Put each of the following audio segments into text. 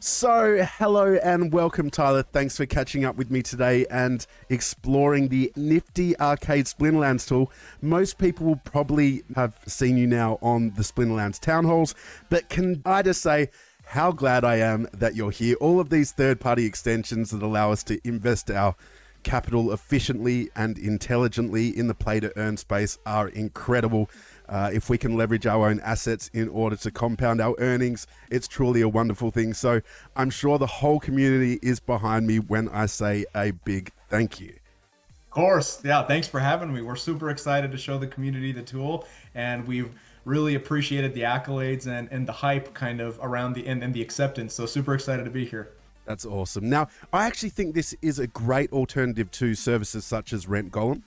So, hello and welcome, Tyler. Thanks for catching up with me today and exploring the nifty Arcade Splinterlands tool. Most people will probably have seen you now on the Splinterlands town halls, but can I just say how glad I am that you're here. All of these third-party extensions that allow us to invest our capital efficiently and intelligently in the play-to-earn space are incredible. If we can leverage our own assets in order to compound our earnings, it's truly a wonderful thing. So I'm sure the whole community is behind me when I say a big thank you. Of course. Yeah, thanks for having me. We're super excited to show the community the tool, and we've really appreciated the accolades and the hype kind of around and the acceptance. So super excited to be here. That's awesome. Now, I actually think this is a great alternative to services such as Rent Golem,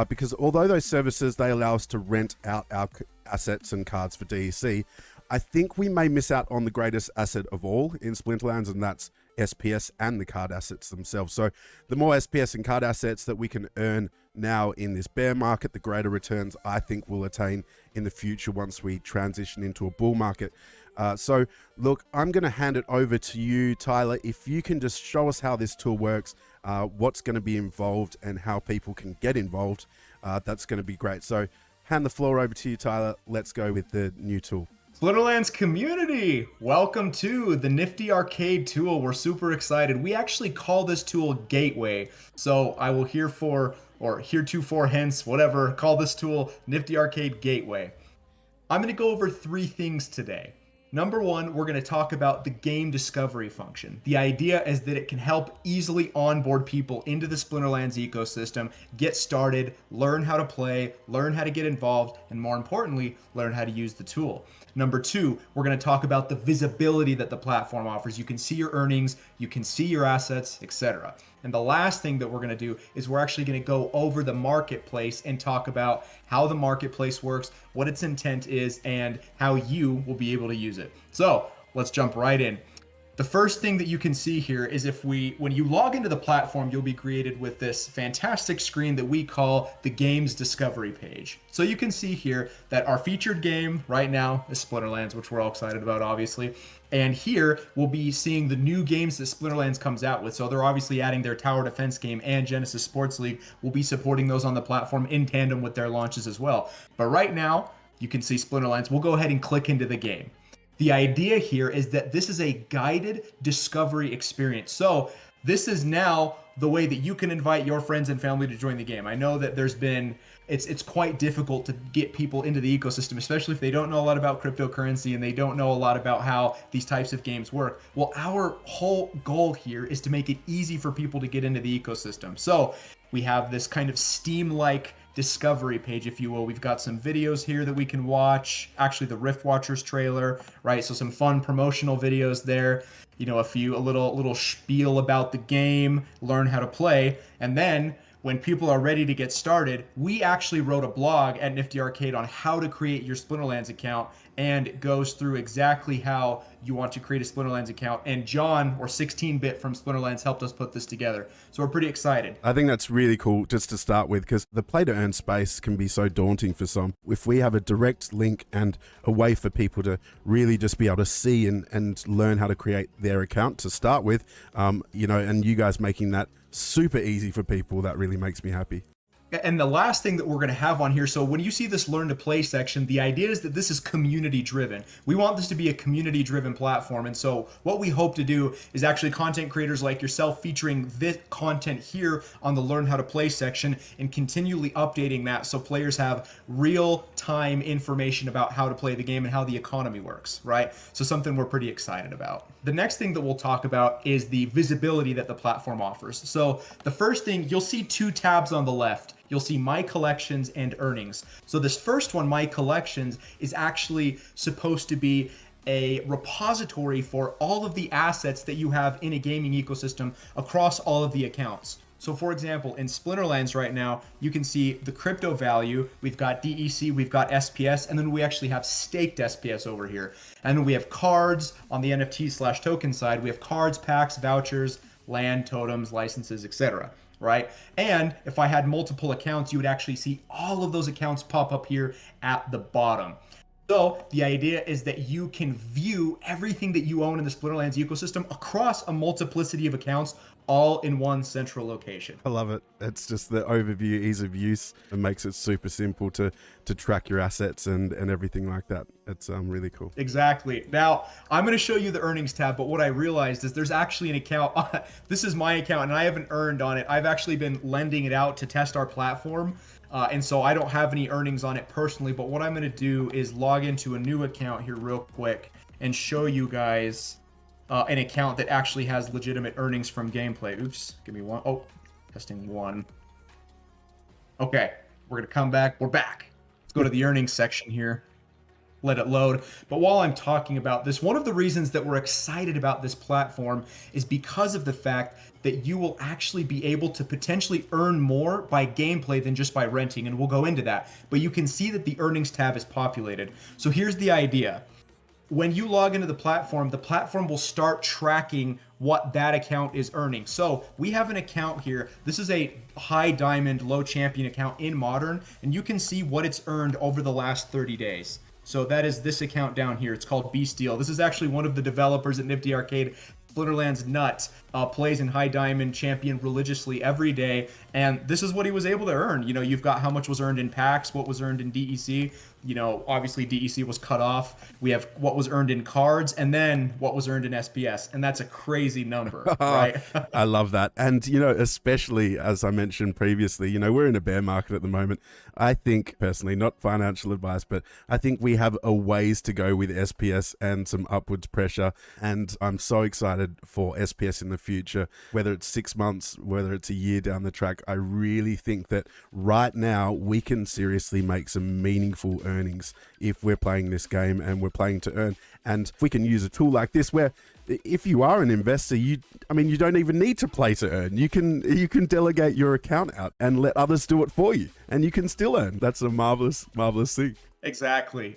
because although those services, they allow us to rent out our assets and cards for DEC, I think we may miss out on the greatest asset of all in Splinterlands, and that's SPS and the card assets themselves. So the more SPS and card assets that we can earn now in this bear market, the greater returns I think we'll attain in the future once we transition into a bull market. So look, I'm going to hand it over to you, Tyler. If you can just show us how this tool works, what's going to be involved and how people can get involved, that's going to be great. So hand the floor over to you, Tyler. Let's go with the new tool. Splinterlands community, welcome to the nifty Arcade tool. We're super excited. We actually call this tool Gateway. So I will heretofore hence, whatever, call this tool nifty Arcade Gateway. I'm going to go over three things today. Number one, we're going to talk about the game discovery function. The idea is that it can help easily onboard people into the Splinterlands ecosystem, get started, learn how to play, learn how to get involved, and more importantly, learn how to use the tool. Number two, we're going to talk about the visibility that the platform offers. You can see your earnings, you can see your assets, etc. And the last thing that we're going to do is we're actually going to go over the marketplace and talk about how the marketplace works, what its intent is, and how you will be able to use it. So let's jump right in. The first thing that you can see here is when you log into the platform, you'll be greeted with this fantastic screen that we call the game's discovery page. So you can see here that our featured game right now is Splinterlands, which we're all excited about, obviously. And here we'll be seeing the new games that Splinterlands comes out with. So they're obviously adding their Tower Defense game and Genesis Sports League. We'll be supporting those on the platform in tandem with their launches as well. But right now, you can see Splinterlands. We'll go ahead and click into the game. The idea here is that this is a guided discovery experience. So this is now the way that you can invite your friends and family to join the game. I know that it's quite difficult to get people into the ecosystem, especially if they don't know a lot about cryptocurrency and they don't know a lot about how these types of games work. Well, our whole goal here is to make it easy for people to get into the ecosystem. So we have this kind of Steam-like discovery page, if you will. We've got some videos here that we can watch, actually the Rift Watchers trailer, right? So some fun promotional videos there, you know, a little spiel about the game, learn how to play, and then when people are ready to get started, we actually wrote a blog at NFTy Arcade on how to create your Splinterlands account, and it goes through exactly how you want to create a Splinterlands account. And John, or 16-bit from Splinterlands, helped us put this together. So we're pretty excited. I think that's really cool just to start with, because the play-to-earn space can be so daunting for some. If we have a direct link and a way for people to really just be able to see and learn how to create their account to start with, you know, and you guys making that super easy for people, that really makes me happy. And the last thing that we're going to have on here, so when you see this learn to play section, the idea is that this is community driven. We want this to be a community driven platform. And so what we hope to do is actually content creators like yourself featuring this content here on the learn how to play section and continually updating that so players have real time information about how to play the game and how the economy works, right? So something we're pretty excited about. The next thing that we'll talk about is the visibility that the platform offers. So the first thing, you'll see two tabs on the left. You'll see My Collections and Earnings. So this first one, My Collections, is actually supposed to be a repository for all of the assets that you have in a gaming ecosystem across all of the accounts. So for example, in Splinterlands right now, you can see the crypto value, we've got DEC, we've got SPS, and then we actually have staked SPS over here. And then we have cards on the NFT/token side. We have cards, packs, vouchers, land, totems, licenses, etc. Right? And if I had multiple accounts, you would actually see all of those accounts pop up here at the bottom. So the idea is that you can view everything that you own in the Splinterlands ecosystem across a multiplicity of accounts, all in one central location. I love it. It's just the overview, ease of use. It makes it super simple to track your assets and everything like that. It's really cool. Exactly. Now, I'm going to show you the earnings tab, but what I realized is there's actually an account. This is my account, and I haven't earned on it. I've actually been lending it out to test our platform, and so I don't have any earnings on it personally, but what I'm going to do is log into a new account here real quick and show you guys an account that actually has legitimate earnings from gameplay. Oops, give me one. Oh, testing one. Okay, we're going to come back. We're back. Let's go to the earnings section here. Let it load. But while I'm talking about this, one of the reasons that we're excited about this platform is because of the fact that you will actually be able to potentially earn more by gameplay than just by renting, and we'll go into that. But you can see that the earnings tab is populated. So here's the idea. When you log into the platform will start tracking what that account is earning. So we have an account here. This is a high diamond, low champion account in Modern, and you can see what it's earned over the last 30 days. So that is this account down here. It's called Beasteel. This is actually one of the developers at NFTy Arcade. Splinterlands Nuts plays in high diamond champion religiously every day, and this is what he was able to earn. You know, you've got how much was earned in packs, what was earned in DEC. You know, obviously DEC was cut off. We have what was earned in cards, and then what was earned in SPS, and that's a crazy number, right? I love that. And, you know, especially as I mentioned previously, you know, we're in a bear market at the moment. I think personally, not financial advice, but I think we have a ways to go with SPS and some upwards pressure. And I'm so excited for SPS in the future, whether it's 6 months, whether it's a year down the track. I really think that right now we can seriously make some meaningful earnings if we're playing this game and we're playing to earn. And if we can use a tool like this where if you are an investor, you don't even need to play to earn. You can delegate your account out and let others do it for you, and you can still earn. That's a marvelous thing. Exactly.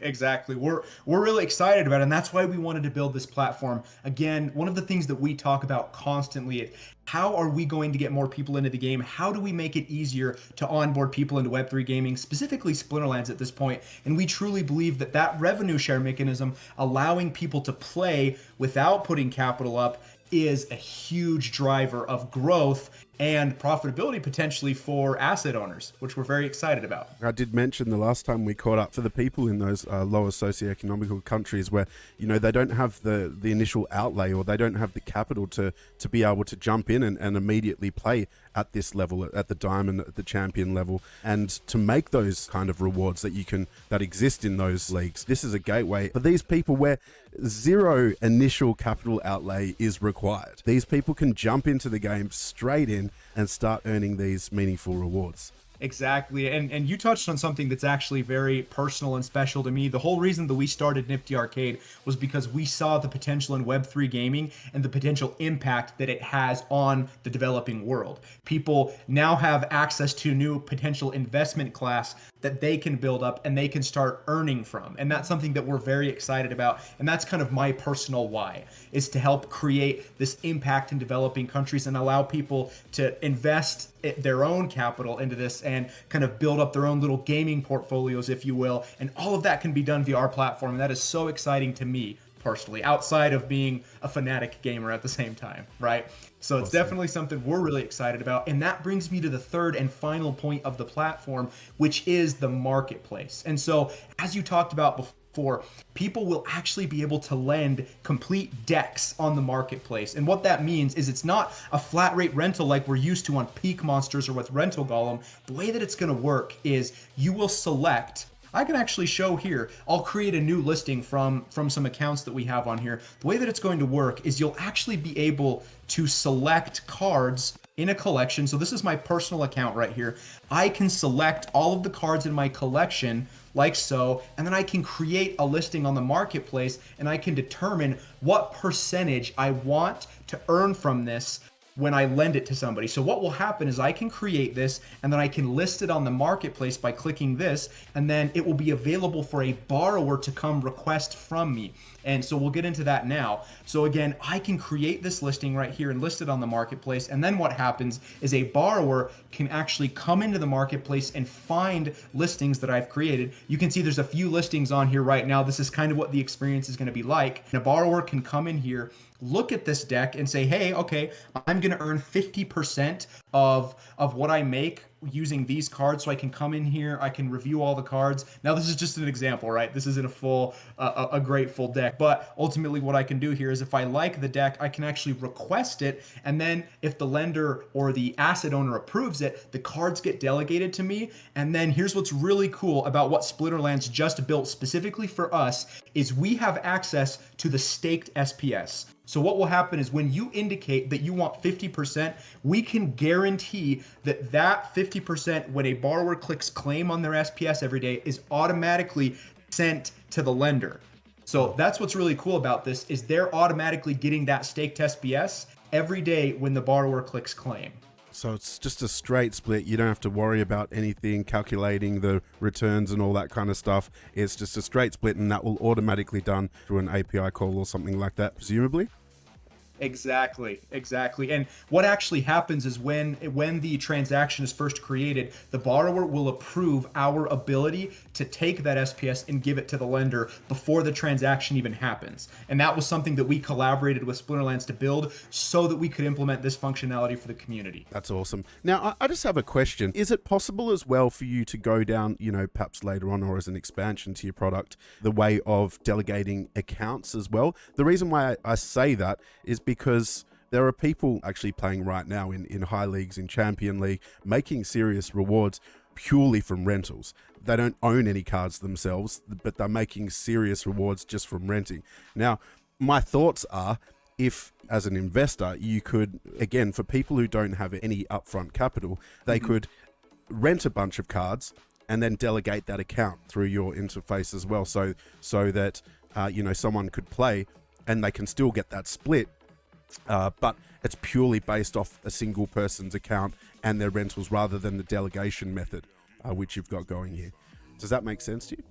We're really excited about it, and that's why we wanted to build this platform. Again, one of the things that we talk about constantly, how are we going to get more people into the game? How do we make it easier to onboard people into Web3 gaming, specifically Splinterlands at this point? And we truly believe that that revenue share mechanism, allowing people to play without putting capital up, is a huge driver of growth and profitability potentially for asset owners, which we're very excited about. I did mention the last time we caught up, for the people in those lower socioeconomical countries where, you know, they don't have the initial outlay, or they don't have the capital to be able to jump in and immediately play at this level, at the diamond, at the champion level, and to make those kind of rewards that exist in those leagues. This is a gateway for these people where zero initial capital outlay is required. These people can jump into the game straight in and start earning these meaningful rewards. Exactly. And you touched on something that's actually very personal and special to me. The whole reason that we started NFTy Arcade was because we saw the potential in Web3 gaming and the potential impact that it has on the developing world. People now have access to new potential investment class that they can build up and they can start earning from. And that's something that we're very excited about. And that's kind of my personal why, is to help create this impact in developing countries and allow people to invest their own capital into this and kind of build up their own little gaming portfolios, if you will. And all of that can be done via our platform. And that is so exciting to me personally, outside of being a fanatic gamer at the same time, right? So it's definitely something we're really excited about. And that brings me to the third and final point of the platform, which is the marketplace. And so, as you talked about before, people will actually be able to lend complete decks on the marketplace. And what that means is it's not a flat rate rental like we're used to on Peak Monsters or with Rental Golem. The way that it's going to work is you will select, I can actually show here, I'll create a new listing from some accounts that we have on here. The way that it's going to work is you'll actually be able to select cards in a collection. So this is my personal account right here. I can select all of the cards in my collection like so, and then I can create a listing on the marketplace, and I can determine what percentage I want to earn from this when I lend it to somebody. So what will happen is I can create this and then I can list it on the marketplace by clicking this, and then it will be available for a borrower to come request from me. And so we'll get into that now. So again, I can create this listing right here and list it on the marketplace. And then what happens is a borrower can actually come into the marketplace and find listings that I've created. You can see there's a few listings on here right now. This is kind of what the experience is going to be like. And a borrower can come in here, look at this deck and say, hey, okay, I'm going to earn 50% of what I make using these cards. So I can come in here, I can review all the cards. Now this is just an example, right? This isn't a full, a great full deck, but ultimately what I can do here is if I like the deck, I can actually request it. And then if the lender or the asset owner approves it, the cards get delegated to me. And then here's what's really cool about what Splinterlands just built specifically for us is we have access to the staked SPS. So what will happen is when you indicate that you want 50%, we can guarantee that that 50%, when a borrower clicks claim on their SPS every day, is automatically sent to the lender. So that's what's really cool about this is they're automatically getting that staked SPS every day when the borrower clicks claim. So it's just a straight split. You don't have to worry about anything, calculating the returns and all that kind of stuff. It's just a straight split, and that will automatically done through an API call or something like that, presumably. Exactly. And what actually happens is when the transaction is first created, the borrower will approve our ability to take that SPS and give it to the lender before the transaction even happens. And that was something that we collaborated with Splinterlands to build so that we could implement this functionality for the community. That's awesome. Now, I just have a question. Is it possible as well for you to go down, perhaps later on or as an expansion to your product, the way of delegating accounts as well? The reason why I say that is because there are people actually playing right now in high leagues, in Champion League, making serious rewards purely from rentals. They don't own any cards themselves, but they're making serious rewards just from renting. Now, my thoughts are, if as an investor, you could, again, for people who don't have any upfront capital, they could rent a bunch of cards and then delegate that account through your interface as well, so that someone could play and they can still get that split. But it's purely based off a single person's account and their rentals rather than the delegation method, which you've got going here. Does that make sense to you?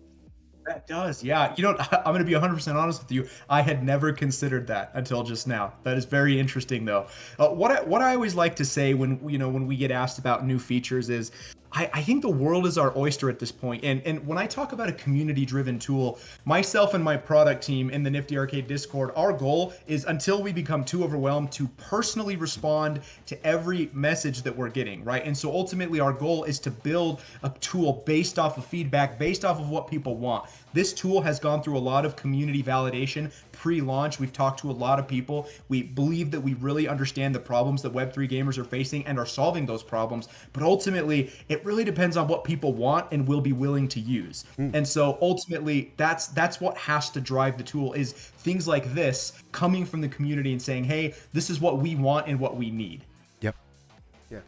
That does, yeah. I'm going to be 100% honest with you. I had never considered that until just now. That is very interesting, though. What I always like to say when we get asked about new features is, I think the world is our oyster at this point. And when I talk about a community-driven tool, myself and my product team in the NFTy Arcade Discord, our goal is, until we become too overwhelmed, to personally respond to every message that we're getting, right? And so ultimately our goal is to build a tool based off of feedback, based off of what people want. This tool has gone through a lot of community validation pre-launch. We've talked to a lot of people. We believe that we really understand the problems that Web3 gamers are facing and are solving those problems. But ultimately, it really depends on what people want and will be willing to use. And so ultimately, that's what has to drive the tool, is things like this coming from the community and saying, hey, this is what we want and what we need. Yep. Yeah.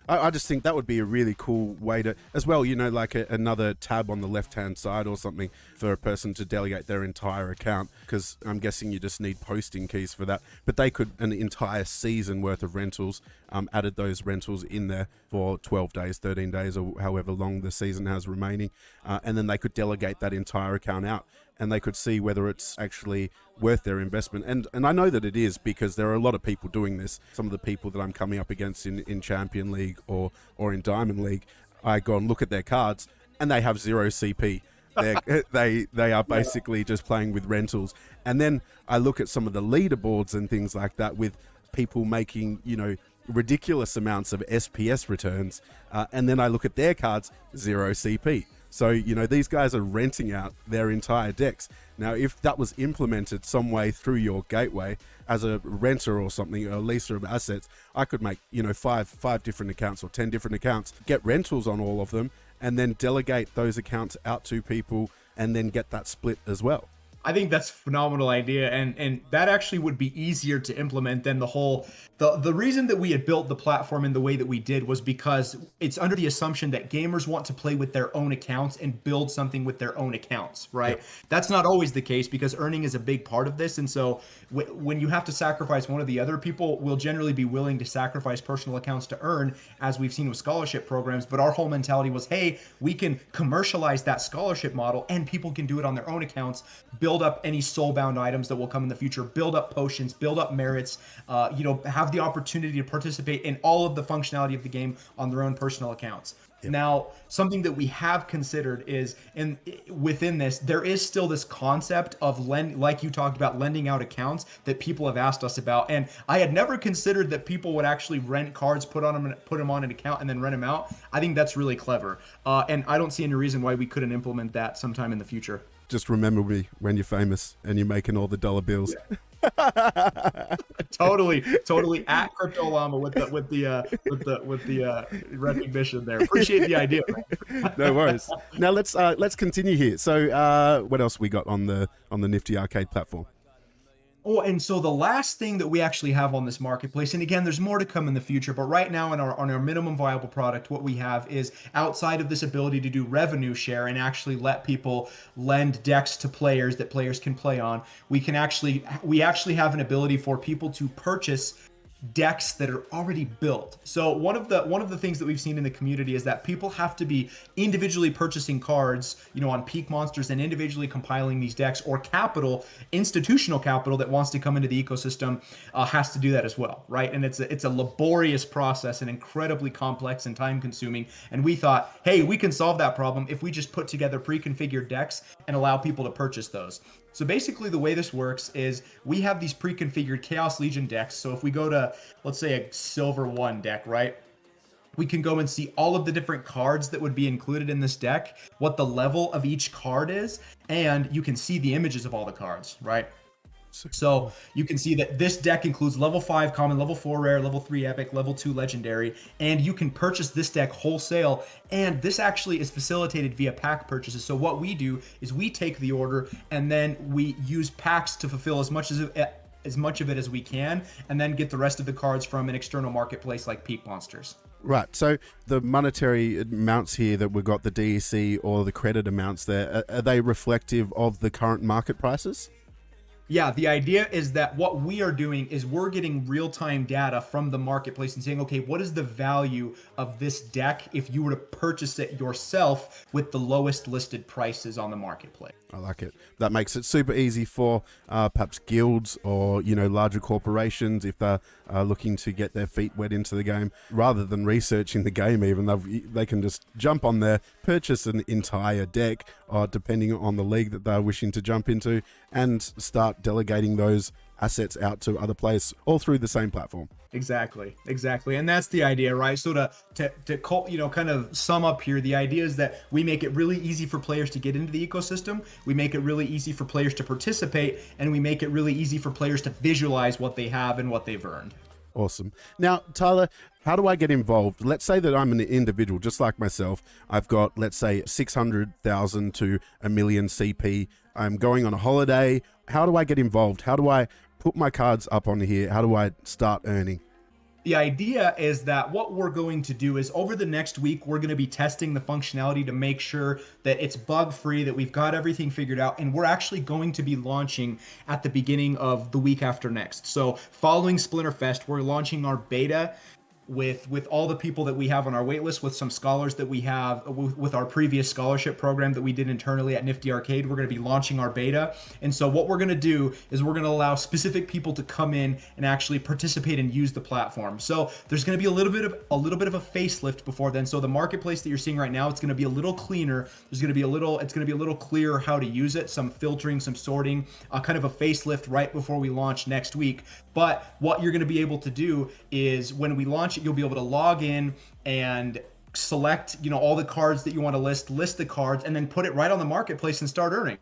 I just think that would be a really cool way to, as well, like another tab on the left-hand side or something for a person to delegate their entire account, because I'm guessing you just need posting keys for that. But they could, an entire season worth of rentals, added those rentals in there for 12 days, 13 days, or however long the season has remaining. And then they could delegate that entire account out, and they could see whether it's actually worth their investment. And I know that it is, because there are a lot of people doing this. Some of the people that I'm coming up against in Champion League or in Diamond League, I go and look at their cards and they have 0 CP. They are basically just playing with rentals. And then I look at some of the leaderboards and things like that with people making, ridiculous amounts of SPS returns. And then I look at their cards, 0 CP. So, these guys are renting out their entire decks. Now, if that was implemented some way through your gateway as a renter or something, a leaser of assets, I could make, five different accounts or 10 different accounts, get rentals on all of them, and then delegate those accounts out to people and then get that split as well. I think that's a phenomenal idea, and that actually would be easier to implement than the reason that we had built the platform in the way that we did was because it's under the assumption that gamers want to play with their own accounts and build something with their own accounts, right? Yep. That's not always the case because earning is a big part of this, and so when you have to sacrifice one or the other, people will generally be willing to sacrifice personal accounts to earn, as we've seen with scholarship programs. But our whole mentality was, hey, we can commercialize that scholarship model and people can do it on their own accounts, build up any soulbound items that will come in the future, build up potions, build up merits, have the opportunity to participate in all of the functionality of the game on their own personal accounts. Yep. Now, something that we have considered is, within this, there is still this concept of like you talked about, lending out accounts that people have asked us about. And I had never considered that people would actually rent cards, put them on an account, and then rent them out. I think that's really clever, and I don't see any reason why we couldn't implement that sometime in the future. Just remember me when you're famous and you're making all the dollar bills. Yeah. totally at Crypto Llama with the recognition there. Appreciate the idea. No worries. Now let's continue here. So what else we got on the NFTy Arcade platform? Oh, and so the last thing that we actually have on this marketplace, and again, there's more to come in the future, but right now on our minimum viable product, what we have is, outside of this ability to do revenue share and actually let people lend decks to players that players can play on, we actually have an ability for people to purchase decks that are already built. So one of the things that we've seen in the community is that people have to be individually purchasing cards, on Peak Monsters, and individually compiling these decks, or institutional capital that wants to come into the ecosystem has to do that as well, right? And it's a laborious process and incredibly complex and time consuming. And we thought, hey, we can solve that problem if we just put together pre-configured decks and allow people to purchase those. So basically the way this works is we have these pre-configured Chaos Legion decks. So if we go to, let's say, a Silver 1 deck, right? We can go and see all of the different cards that would be included in this deck, what the level of each card is, and you can see the images of all the cards, right? So you can see that this deck includes level 5 common, level 4 rare, level 3 epic, level 2 legendary, and you can purchase this deck wholesale. And this actually is facilitated via pack purchases. So what we do is we take the order and then we use packs to fulfill as much of it as we can, and then get the rest of the cards from an external marketplace like Peak Monsters. Right. So the monetary amounts here that we've got, the DEC or the credit amounts there, are they reflective of the current market prices? Yeah, the idea is that what we are doing is we're getting real-time data from the marketplace and saying, okay, what is the value of this deck if you were to purchase it yourself with the lowest listed prices on the marketplace? I like it. That makes it super easy for perhaps guilds or, larger corporations, if they're looking to get their feet wet into the game, rather than researching the game even. They can just jump on there, purchase an entire deck, depending on the league that they're wishing to jump into, and start delegating those assets out to other players all through the same platform. Exactly. And that's the idea, right? So to kind of sum up here, the idea is that we make it really easy for players to get into the ecosystem. We make it really easy for players to participate, and we make it really easy for players to visualize what they have and what they've earned. Awesome. Now, Tyler, how do I get involved? Let's say that I'm an individual, just like myself. I've got, let's say, 600,000 to 1 million CP. I'm going on a holiday. How do I get involved? How do I put my cards up on here? How do I start earning? The idea is that what we're going to do is, over the next week, we're going to be testing the functionality to make sure that it's bug-free, that we've got everything figured out, and we're actually going to be launching at the beginning of the week after next. So following Splinterfest, we're launching our beta with all the people that we have on our waitlist, with some scholars that we have with our previous scholarship program that we did internally at NFTy Arcade. We're going to be launching our beta. And so what we're going to do is we're going to allow specific people to come in and actually participate and use the platform. So there's going to be a little bit of a facelift before then. So the marketplace that you're seeing right now, it's going to be a little cleaner. It's going to be a little clearer how to use it, some filtering, some sorting, kind of a facelift right before we launch next week. But what you're going to be able to do is, when we launch it, you'll be able to log in and select, all the cards that you want to list the cards, and then put it right on the marketplace and start earning.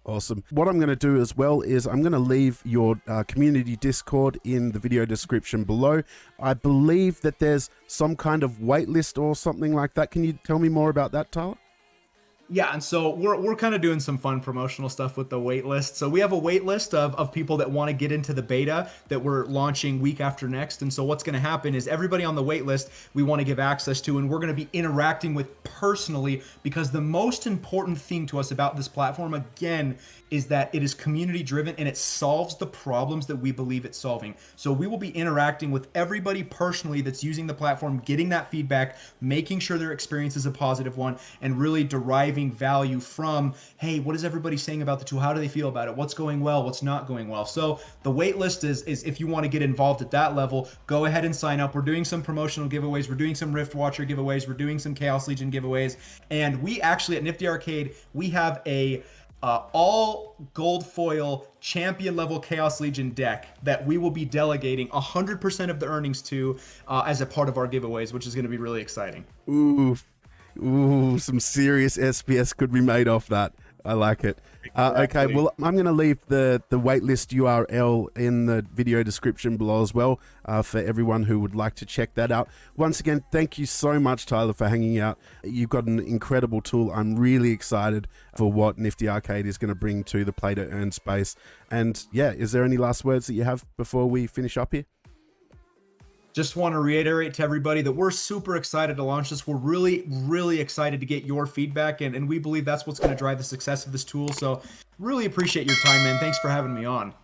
Awesome. What I'm going to do as well is I'm going to leave your community Discord in the video description below. I believe that there's some kind of wait list or something like that. Can you tell me more about that, Tyler? Yeah, and so we're kind of doing some fun promotional stuff with the wait list. So we have a wait list of people that want to get into the beta that we're launching week after next. And so what's going to happen is everybody on the wait list we want to give access to, and we're going to be interacting with personally, because the most important thing to us about this platform, again, is that it is community driven and it solves the problems that we believe it's solving. So we will be interacting with everybody personally that's using the platform, getting that feedback, making sure their experience is a positive one, and really deriving value from, hey, what is everybody saying about the tool? How do they feel about it? What's going well? What's not going well? So the wait list is if you want to get involved at that level, go ahead and sign up. We're doing some promotional giveaways. We're doing some Rift Watcher giveaways. We're doing some Chaos Legion giveaways. And we actually at NFTy Arcade, we have a all gold foil champion level Chaos Legion deck that we will be delegating 100% of the earnings to as a part of our giveaways, which is going to be really exciting. Ooh, some serious SPS could be made off that. I like it. Exactly. Okay, well, I'm going to leave the waitlist URL in the video description below as well for everyone who would like to check that out. Once again, thank you so much, Tyler, for hanging out. You've got an incredible tool. I'm really excited for what NFTy Arcade is going to bring to the play to earn space. And yeah, is there any last words that you have before we finish up here? Just want to reiterate to everybody that we're super excited to launch this. We're really, really excited to get your feedback, and we believe that's what's going to drive the success of this tool. So really appreciate your time, man. Thanks for having me on.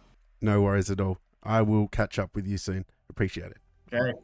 No worries at all. I will catch up with you soon. Appreciate it. Okay.